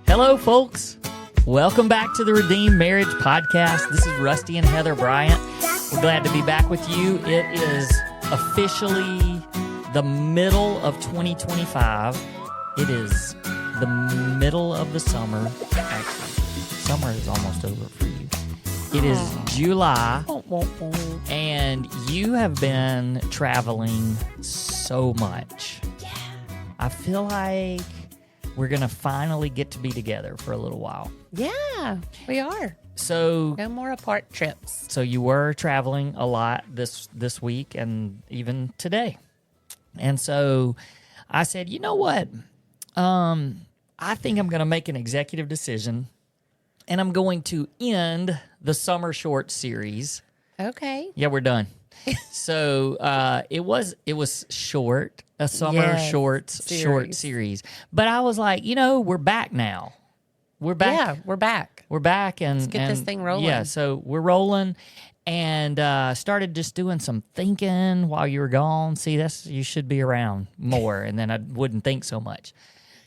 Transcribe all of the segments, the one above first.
Hello, folks. Welcome back to the Redeemed Marriage Podcast. This is Rusty and Heather Bryant. We're glad to be back with you. It is officially the middle of 2025. It is the middle of the summer. Actually, summer is almost over for you. It is July, and you have been traveling so much. Yeah. I feel like we're going to finally get to be together for a little while. Yeah, we are. So No more apart trips. So you were traveling a lot this week and even today. And so I said, you know what? I think I'm going to make an executive decision, and I'm going to end the summer short series. Okay. Yeah, we're done. So it was short, a summer short series. But I was like, we're back now. We're back. Yeah, we're back. We're back, and Let's get this thing rolling. Yeah, so we're rolling, and started just doing some thinking while you were gone. See, you should be around more, and then I wouldn't think so much.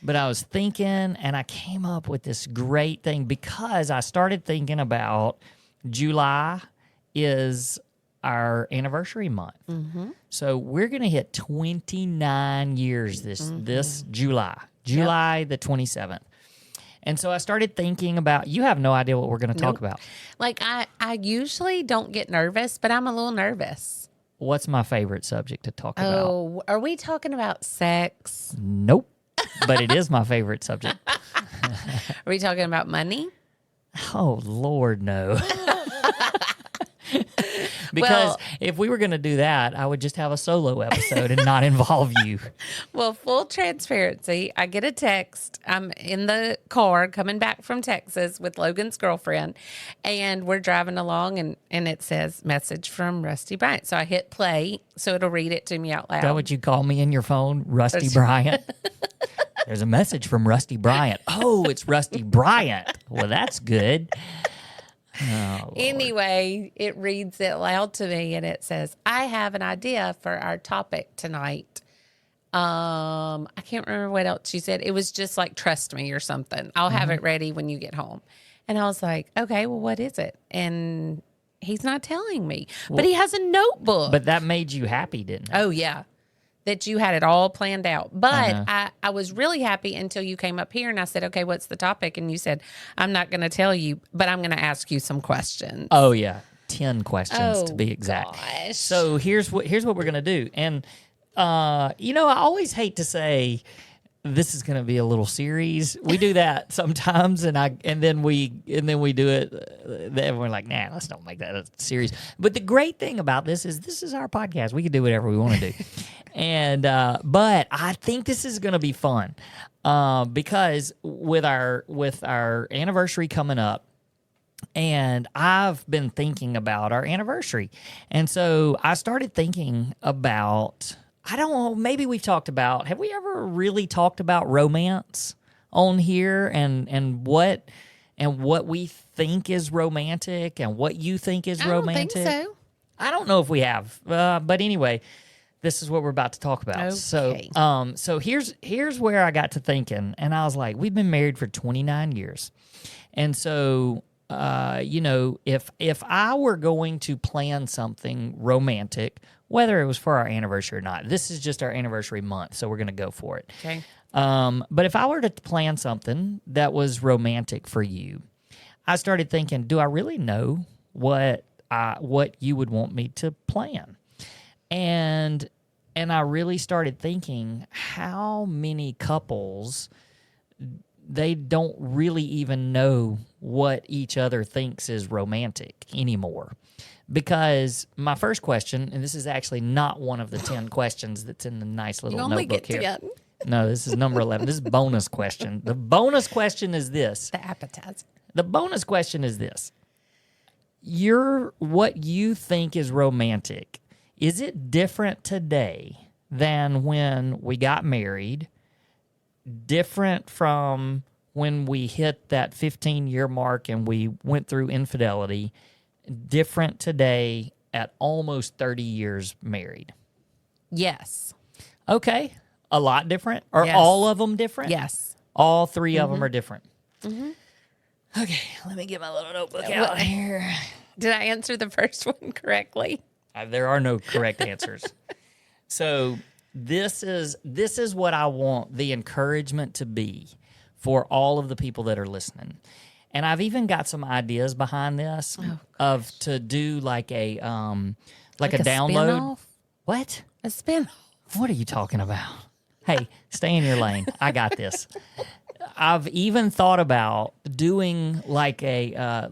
But I was thinking, and I came up with this great thing because I started thinking about July is our anniversary month. Mm-hmm. So we're going to hit 29 years this July the 27th. And so I started thinking about, you have no idea what we're going to talk about. Like, I usually don't get nervous, but I'm a little nervous. What's my favorite subject to talk about? Oh, are we talking about sex? Nope. But it is my favorite subject. Are we talking about money? Oh, Lord, no. Because if we were going to do that, I would just have a solo episode and not involve you. Well, full transparency, I get a text. I'm in the car coming back from Texas with Logan's girlfriend, and we're driving along, and it says, message from Rusty Bryant. So I hit play, so it'll read it to me out loud. Is that what you call me in your phone? Rusty Bryant? There's a message from Rusty Bryant. Oh, it's Rusty Bryant. Well, that's good. Oh, anyway, it reads it loud to me, and it says, I have an idea for our topic tonight. I can't remember what else she said. It was just like, trust me or something. I'll have it ready when you get home. And I was like, okay, well, what is it? And he's not telling me. But he has a notebook. But that made you happy, didn't it? Oh, yeah. That you had it all planned out. But I was really happy until you came up here and I said, okay, what's the topic? And you said, I'm not going to tell you, but I'm going to ask you some questions. Oh, yeah. 10 questions to be exact. Gosh. So here's what we're going to do. And, I always hate to say this is going to be a little series. We do that sometimes, and then we do it. Then we're like, nah, let's not make that a series. But the great thing about this is our podcast. We can do whatever we want to do. And but I think this is going to be fun because with our anniversary coming up, and I've been thinking about our anniversary, and so I started thinking about, I don't know, maybe we've talked about, have we ever really talked about romance on here and what we think is romantic and what you think is romantic? I don't think so. I don't know if we have, but anyway. This is what we're about to talk about. Okay. So here's where I got to thinking, and I was like, we've been married for 29 years. And so, if I were going to plan something romantic, whether it was for our anniversary or not, this is just our anniversary month, so we're going to go for it. Okay. But if I were to plan something that was romantic for you, I started thinking, do I really know what you would want me to plan? And I really started thinking how many couples, they don't really even know what each other thinks is romantic anymore. Because my first question, and this is actually not one of the 10 questions that's in the nice little notebook here. Get to No, this is number 11. This is bonus question. The bonus question is this. the appetizer. The bonus question is this. What you think is romantic, is it different today than when we got married? Different from when we hit that 15-year mark and we went through infidelity? Different today at almost 30 years married? Yes. Okay. A lot different? Are Yes. all of them different? Yes. All three of them are different. Okay, let me get my little notebook out here. Did I answer the first one correctly? There are no correct answers. So this is what I want the encouragement to be for all of the people that are listening. And I've even got some ideas behind this to do like a download. Spin-off? What? A spin. What are you talking about? Hey, stay in your lane. I got this. I've even thought about doing like a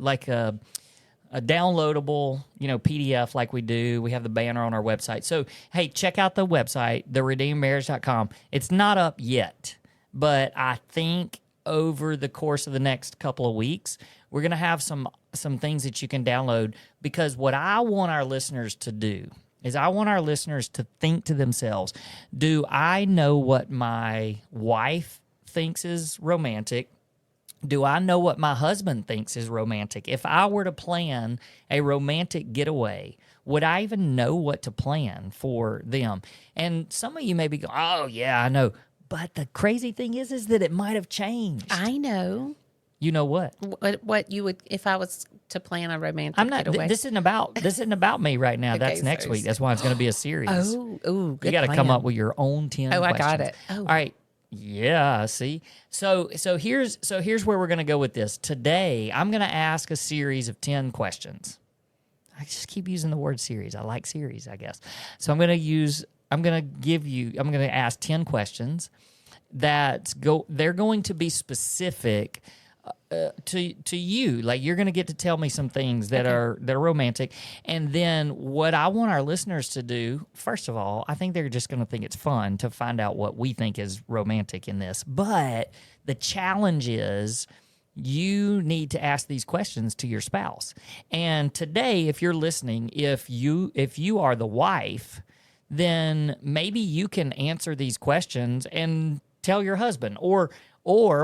downloadable, PDF like we do. We have the banner on our website. So, hey, check out the website, theredeemedmarriage.com. It's not up yet, but I think over the course of the next couple of weeks, we're going to have some things that you can download, because what I want our listeners to do is I want our listeners to think to themselves, do I know what my wife thinks is romantic? Do I know what my husband thinks is romantic? If I were to plan a romantic getaway, would I even know what to plan for them? And some of you may be going, oh, yeah, I know. But the crazy thing is that it might have changed. I know. You know what? What you would, if I was to plan a romantic I'm not. getaway. This isn't about me right now. Okay, That's next week. That's why it's going to be a series. Good You got to come up with your own 10 Oh, questions. I got it. Oh. All right. Yeah, see? So here's where we're going to go with this. Today, I'm going to ask a series of 10 questions. I just keep using the word series. I like series, I guess. So I'm going to ask 10 questions they're going to be specific to you. Like, you're going to get to tell me some things that are romantic. And then what I want our listeners to do, first of all, I think they're just going to think it's fun to find out what we think is romantic in this. But the challenge is you need to ask these questions to your spouse. And today, if you're listening, if you are the wife, then maybe you can answer these questions and tell your husband, or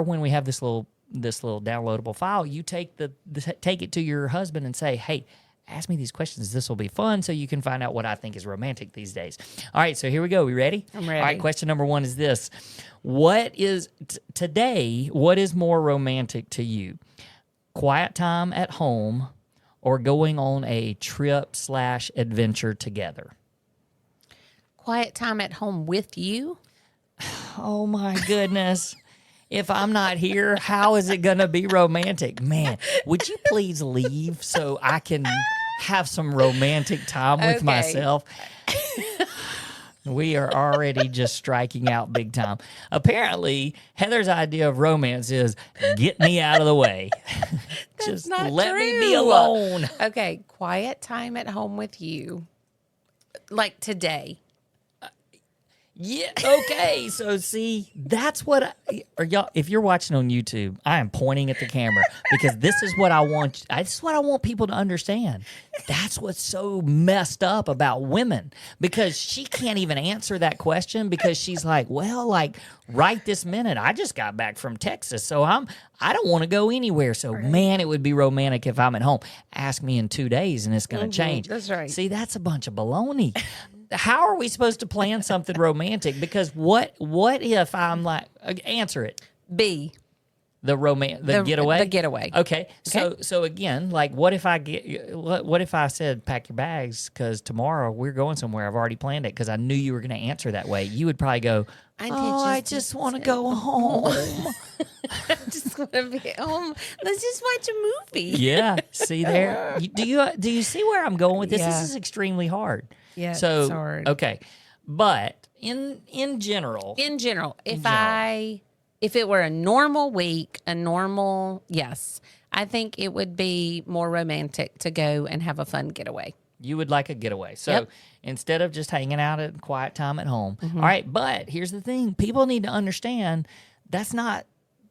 when we have this little downloadable file, you take it to your husband and say, hey, ask me these questions. This will be fun, so you can find out what I think is romantic these days. All right, so here we go. We ready? I'm ready. All right, question number 1 is this. What is more romantic to you? Quiet time at home or going on a trip/adventure together? Quiet time at home with you? Oh, my goodness. If I'm not here, how is it going to be romantic? Man, would you please leave so I can have some romantic time with myself? We are already just striking out big time. Apparently, Heather's idea of romance is get me out of the way. Just let me be alone. Okay, quiet time at home with you. Like today. Yeah. Okay. So see, that's what y'all. If you're watching on YouTube, I am pointing at the camera because this is what I want. This is what I want people to understand. That's what's so messed up about women, because she can't even answer that question because she's like, well, like right this minute, I just got back from Texas, so I don't want to go anywhere. So man, it would be romantic if I'm at home. Ask me in 2 days, and it's going to change. That's right. See, that's a bunch of baloney. How are we supposed to plan something romantic? Because what if I'm like, answer it. B. The getaway? The getaway. Okay. So again, like what if I said pack your bags because tomorrow we're going somewhere. I've already planned it because I knew you were going to answer that way. You would probably go, I just want to go home. I just want to be at home. Let's just watch a movie. Yeah. See there? Do you see where I'm going with this? Yeah. This is extremely hard. Yeah, So it's hard. Okay. But in general, if it were a normal week, yes, I think it would be more romantic to go and have a fun getaway. you would like a getaway. So instead of just hanging out at quiet time at home. All right. But here's the thing. People need to understand that's not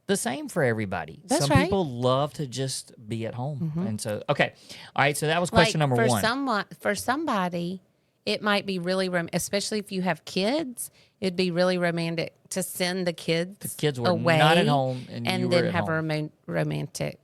the same for everybody. That's Some right. people love to just be at home. And so, okay. All right. So that was question number one. For somebody, it might be really, especially if you have kids, it'd be really romantic to send the kids. The kids were away not at home and you were then at have home. a romantic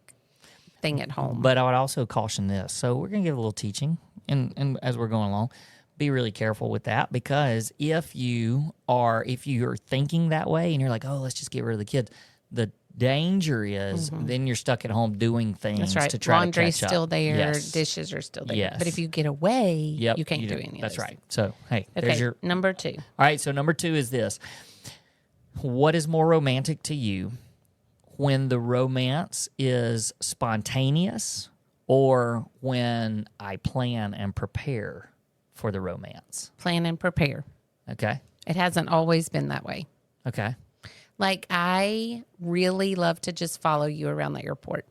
thing at home. But I would also caution this. So we're going to give a little teaching and as we're going along. Be really careful with that, because if you're thinking that way and you're like, oh, let's just get rid of the kids, the Danger is then you're stuck at home doing things That's right. to try Laundry's to catch still up. there. Yes. Dishes are still there. Yes. But if you get away, Yep, you can't do any of That's those right. So, hey, Okay, there's your... number 2. All right, so number 2 is this. What is more romantic to you, when the romance is spontaneous or when I plan and prepare for the romance? Plan and prepare. Okay. It hasn't always been that way. Okay. Like, I really love to just follow you around the airport,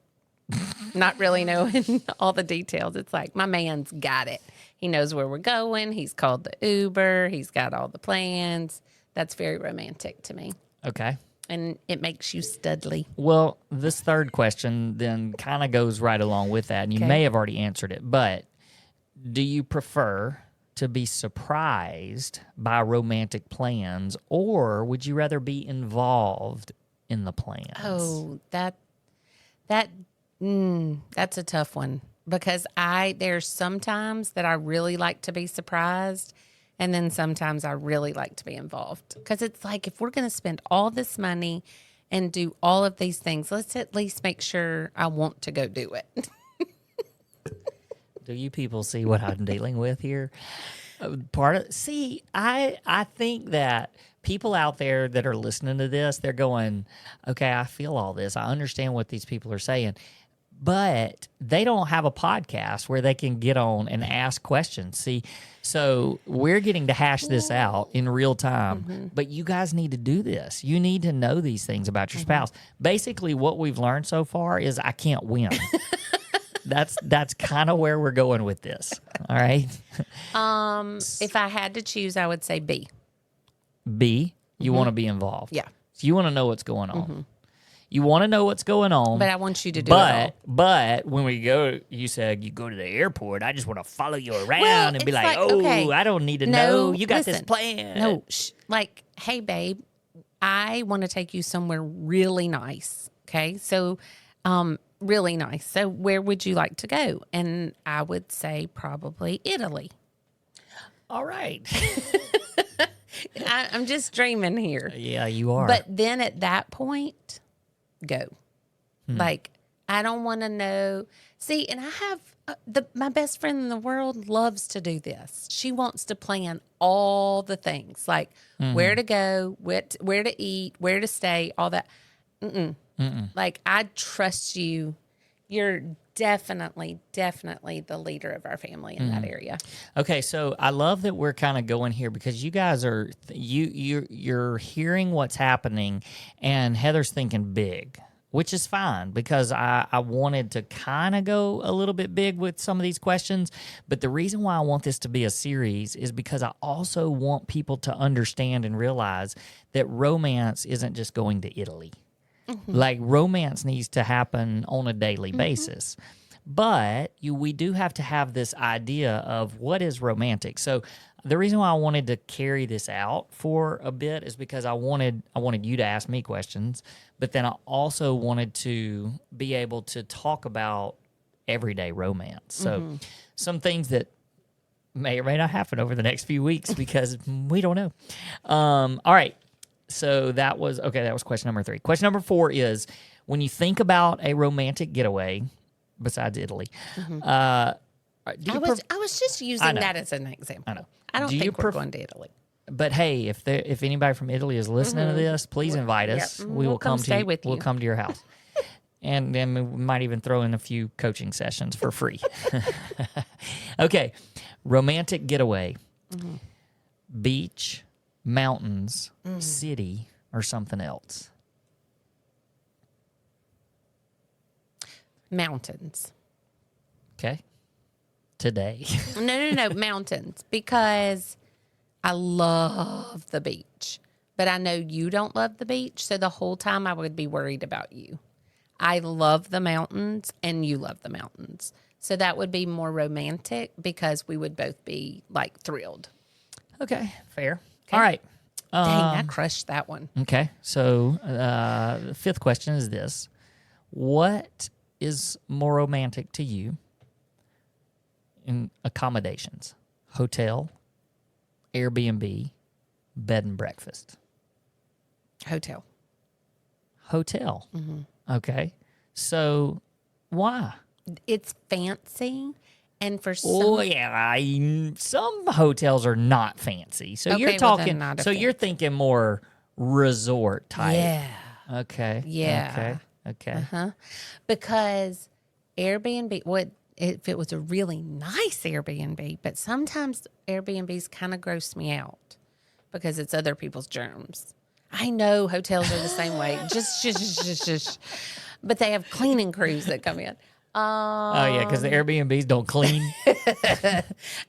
not really knowing all the details. It's like, my man's got it. He knows where we're going. He's called the Uber. He's got all the plans. That's very romantic to me. Okay. And it makes you studly. Well, this third question then kind of goes right along with that, and you Okay. may have already answered it, but do you prefer to be surprised by romantic plans, or would you rather be involved in the plans? Oh, that's a tough one, because there's sometimes that I really like to be surprised, and then sometimes I really like to be involved, because it's like, if we're going to spend all this money and do all of these things, let's at least make sure I want to go do it. Do you people see what I'm dealing with here? I think that people out there that are listening to this, they're going, okay, I feel all this. I understand what these people are saying, but they don't have a podcast where they can get on and ask questions. See, so we're getting to hash this out in real time, but you guys need to do this. You need to know these things about your spouse. Basically, what we've learned so far is I can't win. That's kind of where we're going with this. All right. If I had to choose, I would say B. B, you want to be involved. Yeah. So you want to know what's going on. You want to know what's going on. But I want you to do it all. But when we go, you said you go to the airport. I just want to follow you around Well, and be it's like, like, oh, okay, I don't need to no, know. You got this listen. plan. No, like, hey, babe, I want to take you somewhere really nice. Okay. So, really nice. So, where would you like to go? And I would say probably Italy. All right. I'm just dreaming here. Yeah, you are. But then at that point, go. Like, I don't want to know. See, and I have my best friend in the world loves to do this. She wants to plan all the things, like where to go, where to eat, where to stay, all that. Like, I trust you. You're definitely the leader of our family in that area. Okay, so I love that we're kind of going here because you guys are you're hearing what's happening, and Heather's thinking big, which is fine because I wanted to kind of go a little bit big with some of these questions. But the reason why I want this to be a series is because I also want people to understand and realize that romance isn't just going to Italy. Like, romance needs to happen on a daily basis. But we do have to have this idea of what is romantic. So the reason why I wanted to carry this out for a bit is because I wanted you to ask me questions, but then I also wanted to be able to talk about everyday romance. So some things that may or may not happen over the next few weeks because we don't know. All right. So that was question number 3. Question number 4 is, when you think about a romantic getaway, besides Italy, I was just using that as an example. I know. I don't think we're going to Italy. But hey, if anybody from Italy is listening to this, please invite us. Yep. We will come to stay you. with We'll you. come to your house. And then we might even throw in a few coaching sessions for free. Okay. Romantic getaway. Beach, mountains, city, or something else? Mountains. Okay. Today. No, mountains, because I love the beach, but I know you don't love the beach, so the whole time I would be worried about you. I love the mountains, and you love the mountains, so that would be more romantic because we would both be, like, thrilled. Okay. Fair. All right. Dang, I crushed that one. Okay. So the 5th question is this. What is more romantic to you in accommodations? Hotel, Airbnb, bed and breakfast? Hotel. hotel. Okay. So why? It's fancy. And for some, Oh yeah, some hotels are not fancy. So Okay, you're well, talking. then not a So you're thinking more resort type. yeah. Okay. Yeah. Okay. Because Airbnb, what if it was a really nice Airbnb? But sometimes Airbnbs kind of gross me out because it's other people's germs. I know hotels are the same way. Just. But they have cleaning crews that come in. Oh yeah, because the Airbnbs don't clean.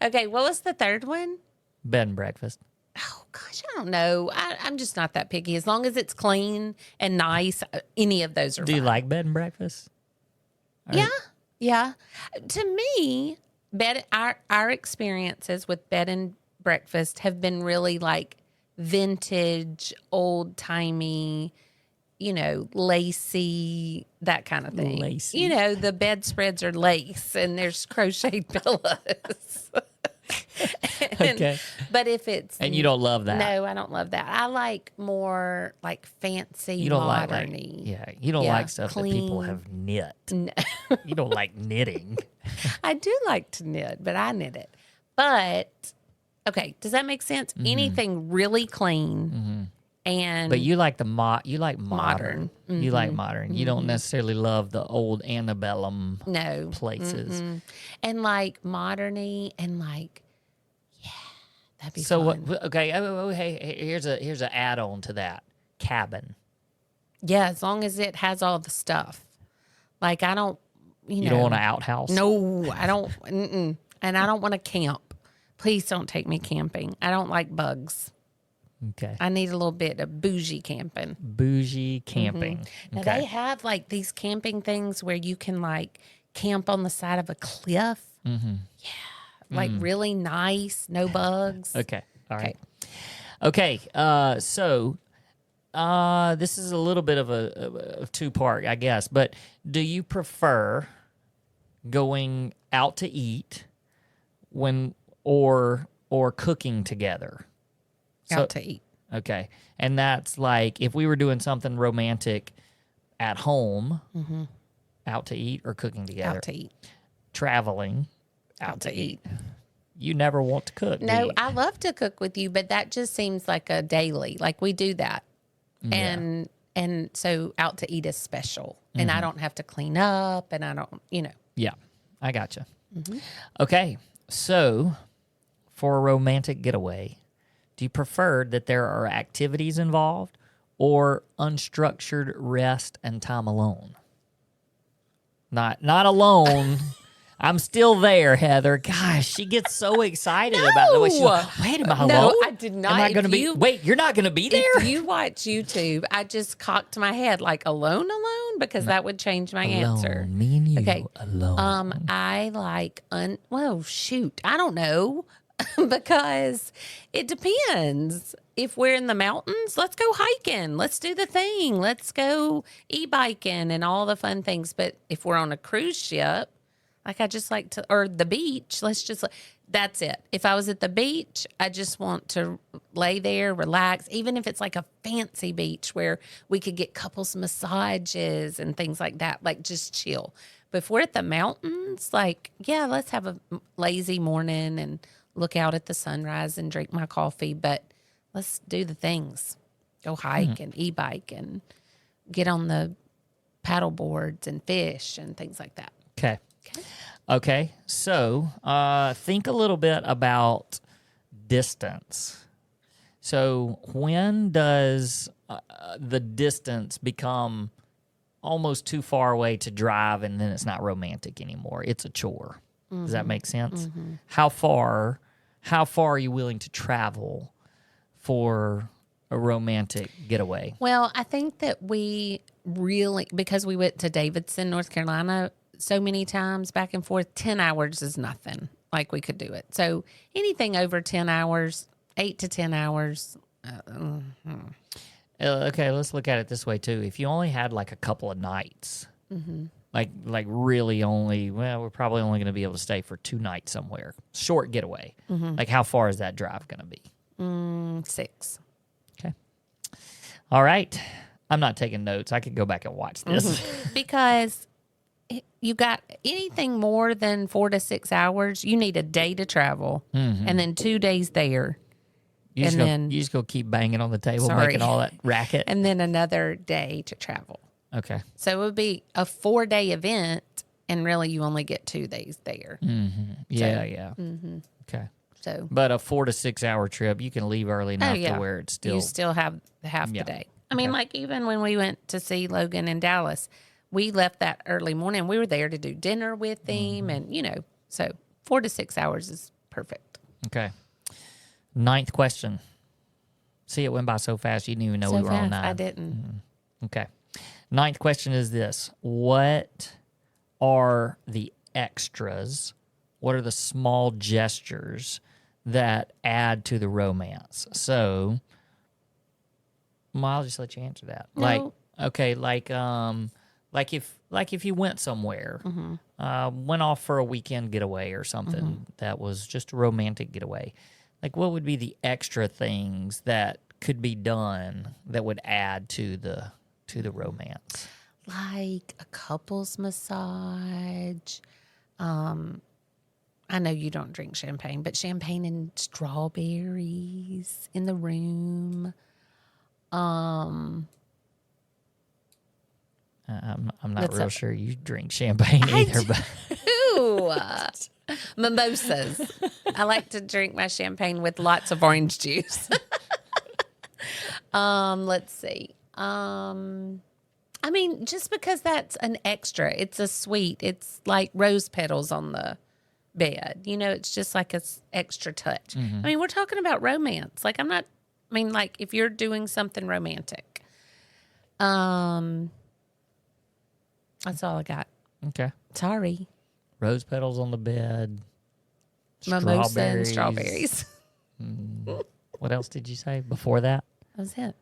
Okay, what was the third one? Bed and breakfast. Oh gosh, I don't know. I'm just not that picky. As long as it's clean and nice, any of those are Do you fine. like bed and breakfast? Yeah. To me, our experiences with bed and breakfast have been really like vintage, old timey, lacy, that kind of thing. Lacy. The bedspreads are lace and there's crocheted pillows. Okay. But if it's And you don't love that. no, I don't love that. I like more like fancy, You don't like modern-y. you don't Yeah, like stuff that people clean. have knit. No. You don't like knitting. I do like to knit, but I knit it. But okay, does that make sense? Anything really clean and But you like you like modern. Modern. You like modern. You don't necessarily love the old antebellum no places. and like moderny and like that'd be So fun. what? Okay. Hey, here's an add-on to that cabin. Yeah, as long as it has all the stuff. Like I don't, You don't want an outhouse. No, I don't. And I don't want to camp. Please don't take me camping. I don't like bugs. Okay. I need a little bit of bougie camping. Bougie camping. Now Okay. they have like these camping things where you can like camp on the side of a cliff. Yeah, like really nice, no bugs. Okay. All right. Okay. So this is a little bit of a two-part, I guess. But do you prefer going out to eat or cooking together? Out to eat. Okay. And that's like if we were doing something romantic at home, out to eat or cooking together. Out to eat. Traveling, out to eat. You never want to cook. do No, you? I love to cook with you, but that just seems like a daily. Like we do that. And so out to eat is special. And I don't have to clean up and I don't, Yeah, I gotcha. Okay, so for a romantic getaway, do you prefer that there are activities involved or unstructured rest and time alone? Not alone. I'm still there, Heather. Gosh, she gets so excited about the way she. Wait, am I No, alone? I did not. Am I If going to be? you- Wait, you're not going to be there? If you watch YouTube, I just cocked my head like alone, because that would change my answer. Alone, me and you Okay. alone. I like well, shoot, I don't know, because it depends. If we're in the mountains, let's go hiking. Let's do the thing. Let's go e-biking and all the fun things. But if we're on a cruise ship, like I just like to, or the beach, that's it. If I was at the beach, I just want to lay there, relax, even if it's like a fancy beach where we could get couples massages and things like that, like just chill. But if we're at the mountains, like, yeah, let's have a lazy morning and look out at the sunrise and drink my coffee. But let's do the things. Go hike and e-bike and get on the paddle boards and fish and things like that. Okay. Okay. So think a little bit about distance. So when does the distance become almost too far away to drive and then it's not romantic anymore? It's a chore. Does that make sense? How far are you willing to travel for a romantic getaway? Well, I think that we really, because we went to Davidson, North Carolina so many times back and forth, 10 hours is nothing. Like we could do it. So anything over 10 hours, 8 to 10 hours. Okay, let's look at it this way too. If you only had like a couple of nights, like really only, well, we're probably only going to be able to stay for 2 nights somewhere. Short getaway. Like how far is that drive going to be? 6. Okay. All right. I'm not taking notes. I could go back and watch this. Because you got anything more than 4 to 6 hours, you need a day to travel and then 2 days there. You just go keep banging on the table, making all that racket. And then another day to travel. Okay. So it would be a 4-day event, and really you only get 2 days there. Yeah. Okay. So, but a 4 to 6 hour trip, you can leave early enough to where it's still. You still have half the day. I mean, like even when we went to see Logan in Dallas, we left that early morning. We were there to do dinner with him, and so 4 to 6 hours is perfect. Okay. 9th question. See, it went by so fast you didn't even know we were on 9. I didn't. Okay. 9th question is this: what are the extras? What are the small gestures that add to the romance? So, well, I'll just let you answer that. No. Like if you went somewhere, went off for a weekend getaway or something that was just a romantic getaway. Like, what would be the extra things that could be done that would add to the romance? Like a couples massage. I know you don't drink champagne, but champagne and strawberries in the room. I'm not real sure you drink champagne either, but Ooh, mimosas. I like to drink my champagne with lots of orange juice. Let's see. I mean, just because that's an extra, it's a sweet. It's like rose petals on the bed. It's just like an extra touch. I mean, we're talking about romance. Like like if you're doing something romantic. That's all I got. okay. Sorry. Rose petals on the bed. Mimosa and strawberries. What else did you say before that? That was it.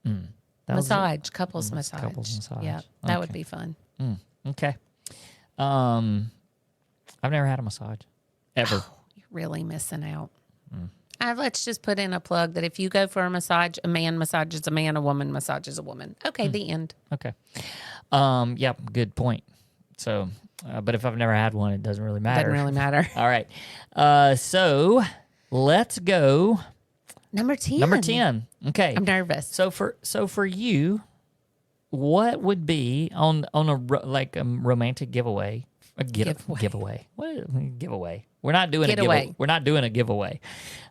That was Massage, couples massage. Couples massage. Yeah, that would be fun. Okay. I've never had a massage ever. Oh, you're really missing out. Let's just put in a plug that if you go for a massage, a man massages a man, a woman massages a woman. Okay, the end. Okay. Yeah, good point. So, but if I've never had one, it doesn't really matter. Doesn't really matter. All right. So let's go. Number 10. Number 10. Okay. I'm nervous. So for you, what would be on a romantic giveaway? Giveaway. What giveaway? We're not doing a giveaway. We're not doing a giveaway.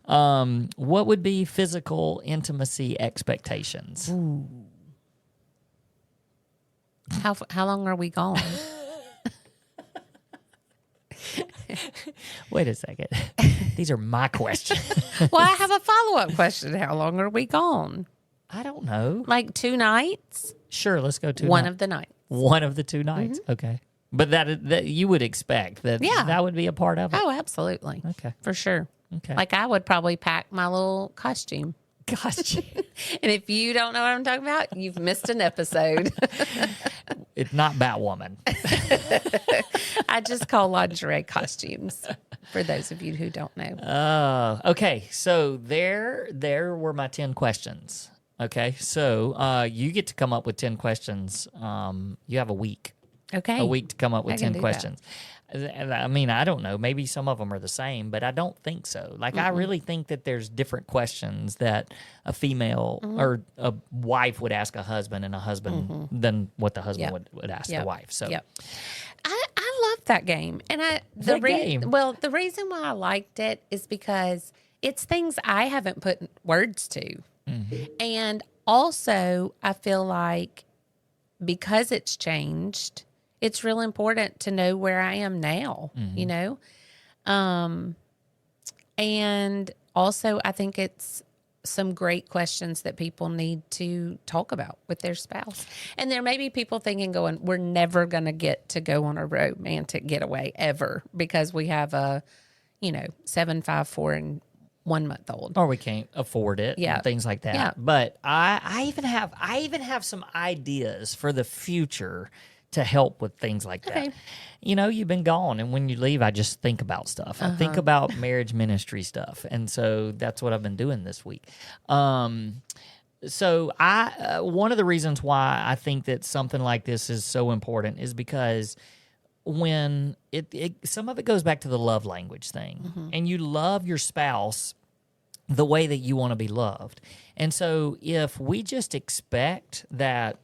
What would be physical intimacy expectations? Ooh. How long are we gone? Wait a second. These are my questions. Well, I have a follow-up question. How long are we gone? I don't know. Like 2 nights? Sure, let's go 2 One of the nights. One of the 2 nights. Okay. But that you would expect that that would be a part of it. Oh, absolutely. Okay. For sure. Okay. Like I would probably pack my little costume. Gotcha. And if you don't know what I'm talking about, you've missed an episode. It's not Batwoman. I just call lingerie costumes for those of you who don't know. Okay. So there were my 10 questions. Okay. So you get to come up with 10 questions. You have a week. Okay. A week to come up with I can 10 questions. And I mean, I don't know. Maybe some of them are the same, but I don't think so. Like, I really think that there's different questions that a female or a wife would ask a husband and a husband than what the husband would ask the wife. So, I love that game. And the reason why I liked it is because it's things I haven't put words to. And also, I feel like because it's changed, it's real important to know where I am now, you know? And also I think it's some great questions that people need to talk about with their spouse. And there may be people thinking we're never going to get to go on a romantic getaway ever because we have a, 7, 5, 4, and 1 month old. Or we can't afford it and things like that. Yeah. But I even have some ideas for the future to help with things like that. You've been gone, and when you leave, I just think about stuff. I think about marriage ministry stuff, and so that's what I've been doing this week. So I one of the reasons why I think that something like this is so important is because when it some of it goes back to the love language thing, and you love your spouse the way that you want to be loved. And so if we just expect that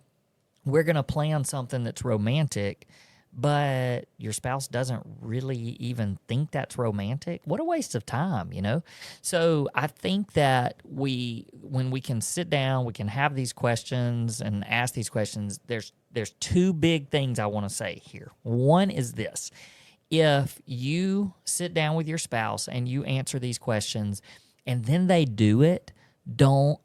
we're going to plan something that's romantic, but your spouse doesn't really even think that's romantic, what a waste of time, you know? So I think that when we can sit down, we can have these questions and ask these questions, there's two big things I want to say here. One is this: if you sit down with your spouse and you answer these questions and then they do it, don't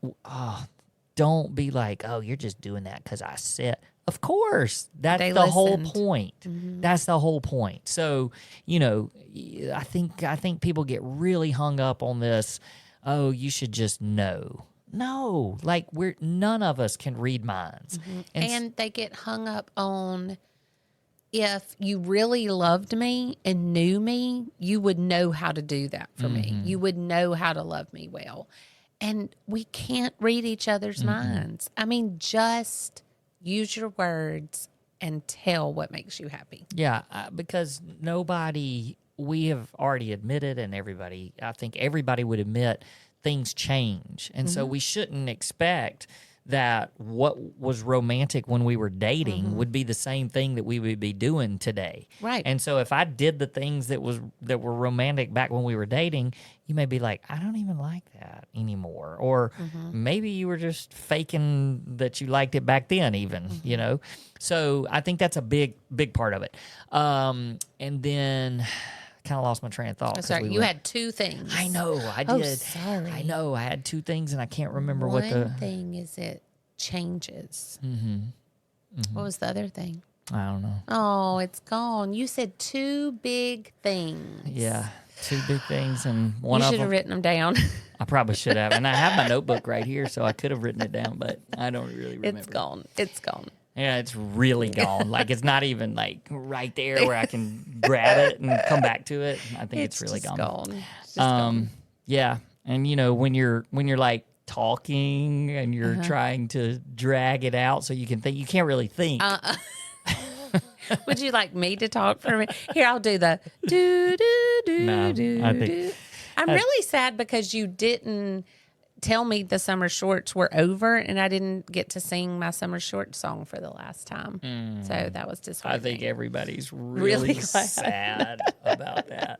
be like, oh, you're just doing that because I said. Of course, that's the whole point. That's the whole point. So, you know, I think people get really hung up on this. Oh, you should just know. No, like none of us can read minds, and they get hung up on, if you really loved me and knew me, you would know how to do that for me. You would know how to love me well. And we can't read each other's minds. I mean, just use your words and tell what makes you happy. Yeah, because we have already admitted, and I think everybody would admit, things change. And so we shouldn't expect that what was romantic when we were dating would be the same thing that we would be doing today. Right. And so if I did the things that were romantic back when we were dating, you may be like, I don't even like that anymore. Or maybe you were just faking that you liked it back then even, you know? So I think that's a big, big part of it. And then kind of lost my train of thought. Oh, sorry, you had two things. I know, I did. Oh, sorry. I know, I had two things, and I can't remember what the... One thing is it changes. What was the other thing? I don't know. Oh, it's gone. You said two big things. Yeah, two big things, and one you of them... should have written them down. I probably should have, and I have my notebook right here, so I could have written it down, but I don't really remember. It's gone. It's gone. Yeah, it's really gone. Like, it's not even, like, right there where I can grab it and come back to it. I think it's really just gone. It's just gone. Yeah, and, you know, when you're like, talking and you're trying to drag it out so you can think, you can't really think. Would you like me to talk for a minute? Here, I'll do the do, do, do, No, do, I think- do. I'm really sad because you didn't tell me the summer shorts were over, and I didn't get to sing my summer short song for the last time. So that was I disheartening. think everybody's really glad. sad about that.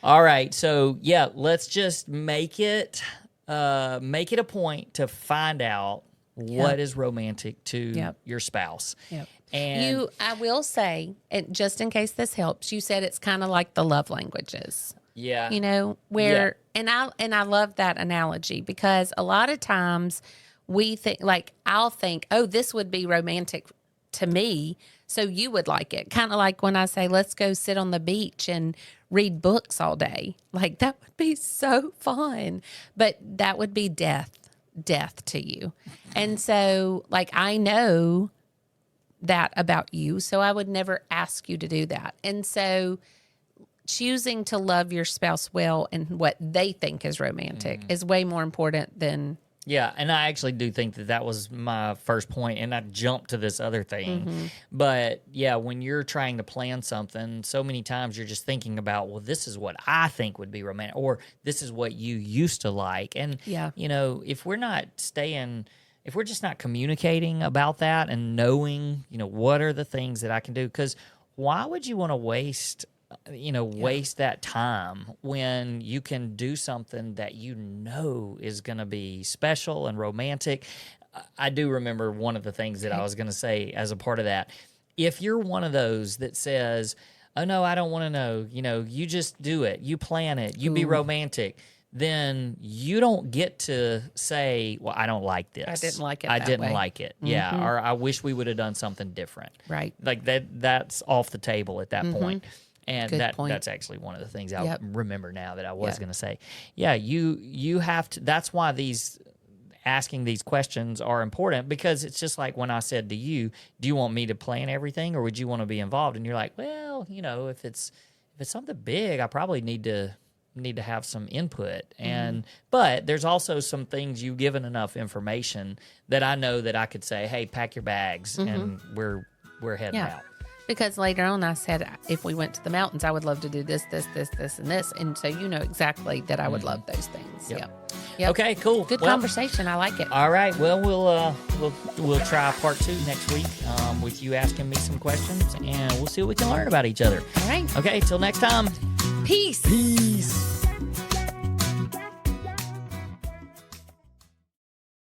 All right, so yeah, let's just make it a point to find out what is romantic to your spouse. Yep. And I will say, and just in case this helps, you said it's kind of like the love languages. yeah, You know, where and I love that analogy, because a lot of times we think, like, I'll think, oh, this would be romantic to me, so you would like it. Kind of like when I say, let's go sit on the beach and read books all day. Like, that would be so fun. But that would be death to you. And so, like, I know that about you, so I would never ask you to do that. And so choosing to love your spouse well and what they think is romantic is way more important than... Yeah, and I actually do think that was my first point, and I jumped to this other thing. But yeah, when you're trying to plan something, so many times you're just thinking about, well, this is what I think would be romantic, or this is what you used to like. And, you know, if we're just not communicating about that and knowing, you know, what are the things that I can do? Because why would you want to waste that time when you can do something that you know is going to be special and romantic? I do remember one of the things that I was going to say as a part of that. If you're one of those that says, oh, no, I don't want to know, you know, you just do it, you plan it, you be romantic, then you don't get to say, well, I don't like this. I didn't like it I that didn't way. like it. Yeah, or I wish we would have done something different. Right. Like that's off the table at that point. And Good point. that's actually one of the things I Yep. remember now that I was going to say. Yeah, you have to. That's why asking these questions are important, because it's just like when I said to you, do you want me to plan everything or would you want to be involved? And you're like, well, you know, if it's something big, I probably need to need to have some input. And but there's also some things you've given enough information that I know that I could say, hey, pack your bags and we're heading out. Because later on I said, if we went to the mountains, I would love to do this, this, this, this, and this. And so you know exactly that I would love those things. Yep. Okay, cool. Good conversation. I like it. All right. Well, we'll try part 2 next week with you asking me some questions, and we'll see what we can learn about each other. All right. Okay. Till next time. Peace. Peace.